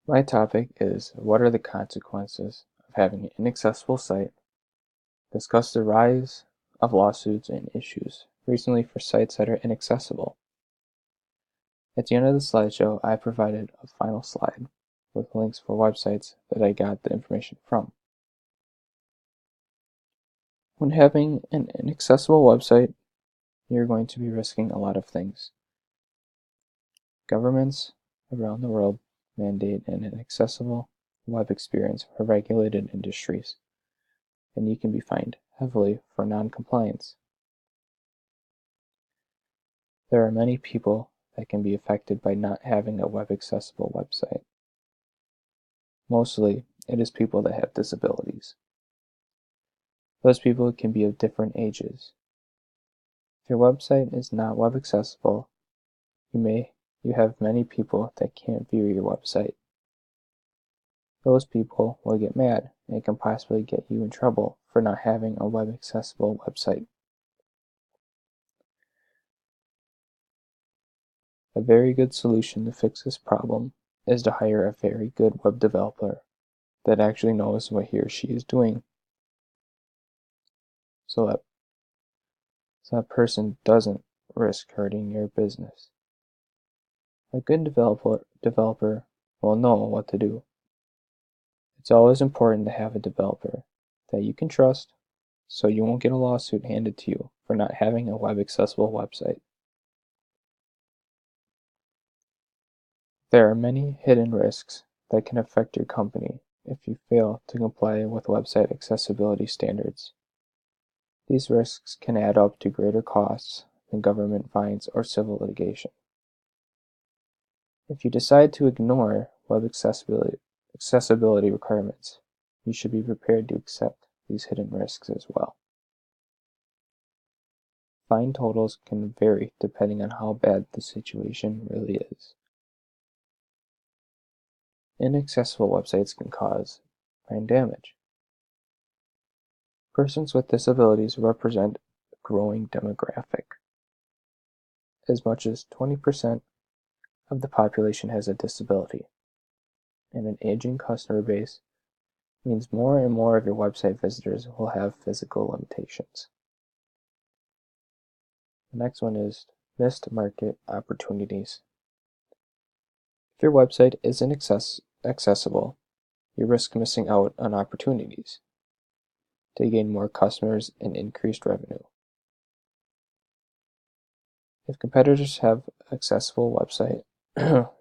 My topic is what are the consequences of having an inaccessible site, discuss the rise of lawsuits and issues recently for sites that are inaccessible. At the end of the slideshow, I provided a final slide with links for websites that I got the information from. When having an inaccessible website, you're going to be risking a lot of things. Governments around the world mandate an inaccessible web experience for regulated industries, and you can be fined heavily for non-compliance. There are many people that can be affected by not having a web-accessible website. Mostly, it is people that have disabilities. Those people can be of different ages. If your website is not web accessible, you have many people that can't view your website. Those people will get mad and can possibly get you in trouble for not having a web accessible website. A very good solution to fix this problem is to hire a very good web developer that actually knows what he or she is doing, so that person doesn't risk hurting your business. A good developer will know what to do. It's always important to have a developer that you can trust so you won't get a lawsuit handed to you for not having a web accessible website. There are many hidden risks that can affect your company if you fail to comply with website accessibility standards. These risks can add up to greater costs than government fines or civil litigation. If you decide to ignore web accessibility requirements, you should be prepared to accept these hidden risks as well. Fine totals can vary depending on how bad the situation really is. Inaccessible websites can cause brain damage. Persons with disabilities represent a growing demographic. As much as 20% of the population has a disability, and an aging customer base means more and more of your website visitors will have physical limitations. The next one is missed market opportunities. If your website isn't accessible, you risk missing out on opportunities to gain more customers and increased revenue. If competitors have accessible website,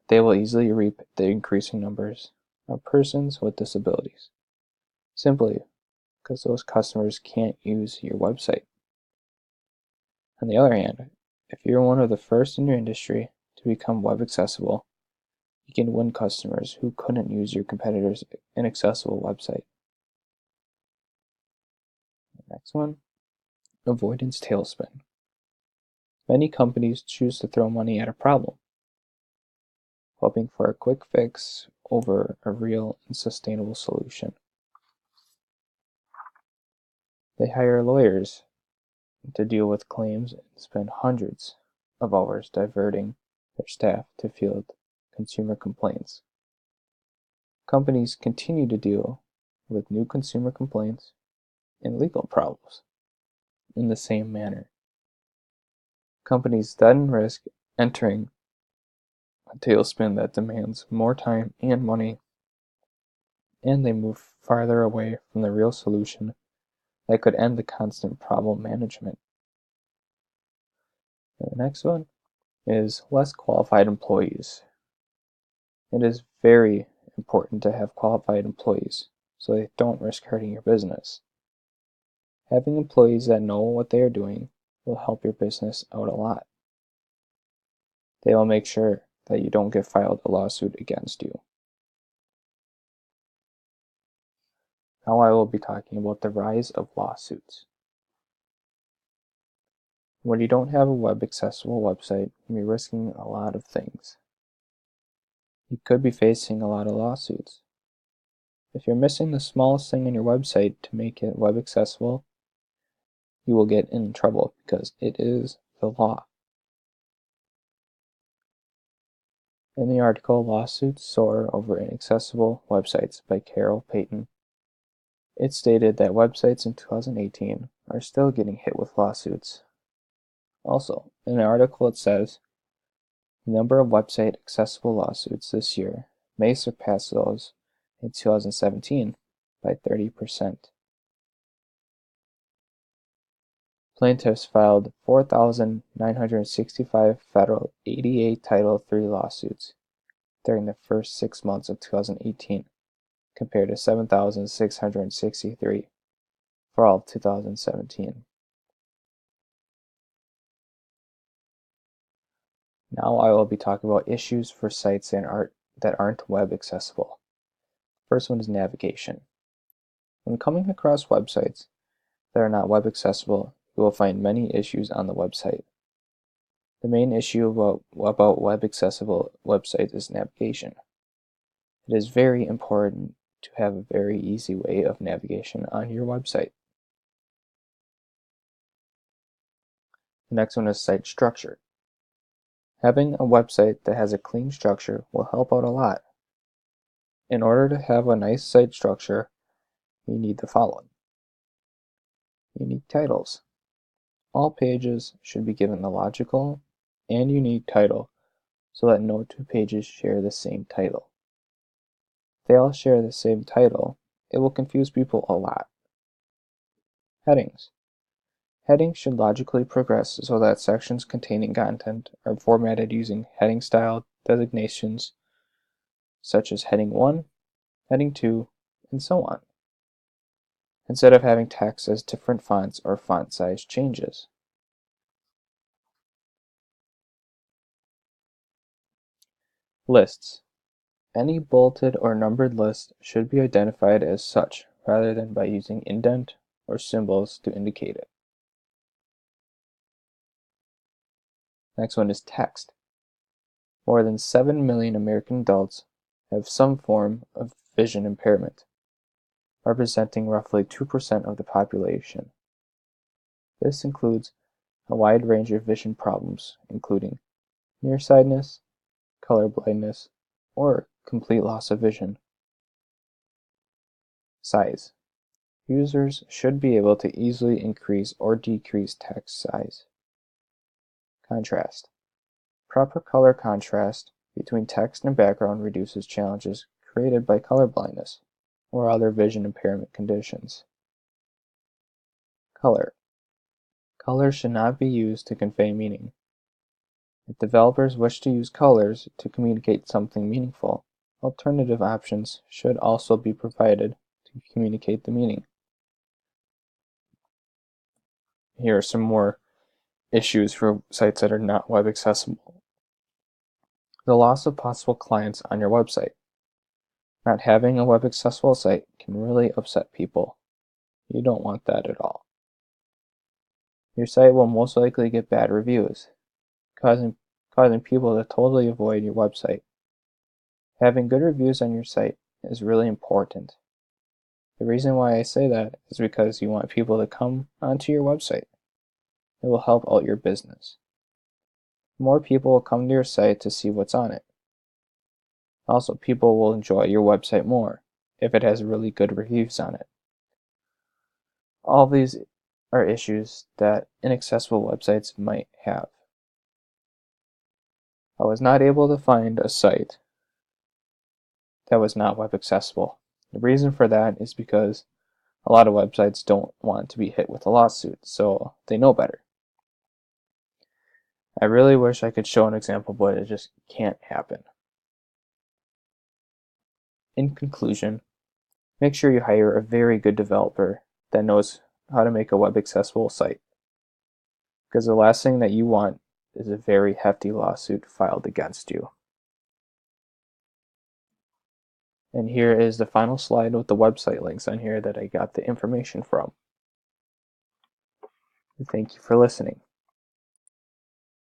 they will easily reap the increasing numbers of persons with disabilities, simply because those customers can't use your website. On the other hand, if you're one of the first in your industry to become web accessible, you can win customers who couldn't use your competitor's inaccessible website. The next one, avoidance tailspin. Many companies choose to throw money at a problem, hoping for a quick fix over a real and sustainable solution. They hire lawyers to deal with claims and spend hundreds of hours diverting their staff to field consumer complaints. Companies continue to deal with new consumer complaints and legal problems in the same manner. Companies then risk entering a tailspin that demands more time and money, and they move farther away from the real solution that could end the constant problem management. And the next one is less qualified employees. It is very important to have qualified employees so they don't risk hurting your business. Having employees that know what they are doing will help your business out a lot. They will make sure that you don't get filed a lawsuit against you. Now I will be talking about the rise of lawsuits. When you don't have a web accessible website, you'll be risking a lot of things. You could be facing a lot of lawsuits. If you're missing the smallest thing on your website to make it web accessible, you will get in trouble because it is the law. In the article Lawsuits Soar Over Inaccessible Websites by Carol Payton, it stated that websites in 2018 are still getting hit with lawsuits. Also, in the article it says, the number of website accessible lawsuits this year may surpass those in 2017 by 30%. Plaintiffs filed 4,965 federal ADA Title III lawsuits during the first 6 months of 2018, compared to 7,663 for all of 2017. Now I will be talking about issues for sites that aren't web accessible. First one is navigation. When coming across websites that are not web accessible, you will find many issues on the website. The main issue about web accessible websites is navigation. It is very important to have a very easy way of navigation on your website. The next one is site structure. Having a website that has a clean structure will help out a lot. In order to have a nice site structure, you need the following. Unique titles. All pages should be given a logical and unique title so that no two pages share the same title. If they all share the same title, it will confuse people a lot. Headings. Headings should logically progress so that sections containing content are formatted using heading style designations such as heading 1, heading 2, and so on, instead of having text as different fonts or font size changes. Lists. Any bulleted or numbered list should be identified as such rather than by using indent or symbols to indicate it. Next one is text. More than 7 million American adults have some form of vision impairment, representing roughly 2% of the population. This includes a wide range of vision problems, including nearsightedness, color blindness, or complete loss of vision. Size. Users should be able to easily increase or decrease text size. Contrast. Proper color contrast between text and background reduces challenges created by color blindness or other vision impairment conditions. Color. Colors should not be used to convey meaning. If developers wish to use colors to communicate something meaningful, alternative options should also be provided to communicate the meaning. Here are some more issues for sites that are not web accessible. The loss of possible clients on your website. Not having a web accessible site can really upset people. You don't want that at all. Your site will most likely get bad reviews, causing people to totally avoid your website. Having good reviews on your site is really important. The reason why I say that is because you want people to come onto your website. It will help out your business. More people will come to your site to see what's on it. Also, people will enjoy your website more if it has really good reviews on it. All of these are issues that inaccessible websites might have. I was not able to find a site that was not web accessible. The reason for that is because a lot of websites don't want to be hit with a lawsuit, so they know better. I really wish I could show an example, but it just can't happen. In conclusion, make sure you hire a very good developer that knows how to make a web accessible site, because the last thing that you want is a very hefty lawsuit filed against you. And here is the final slide with the website links on here that I got the information from. Thank you for listening.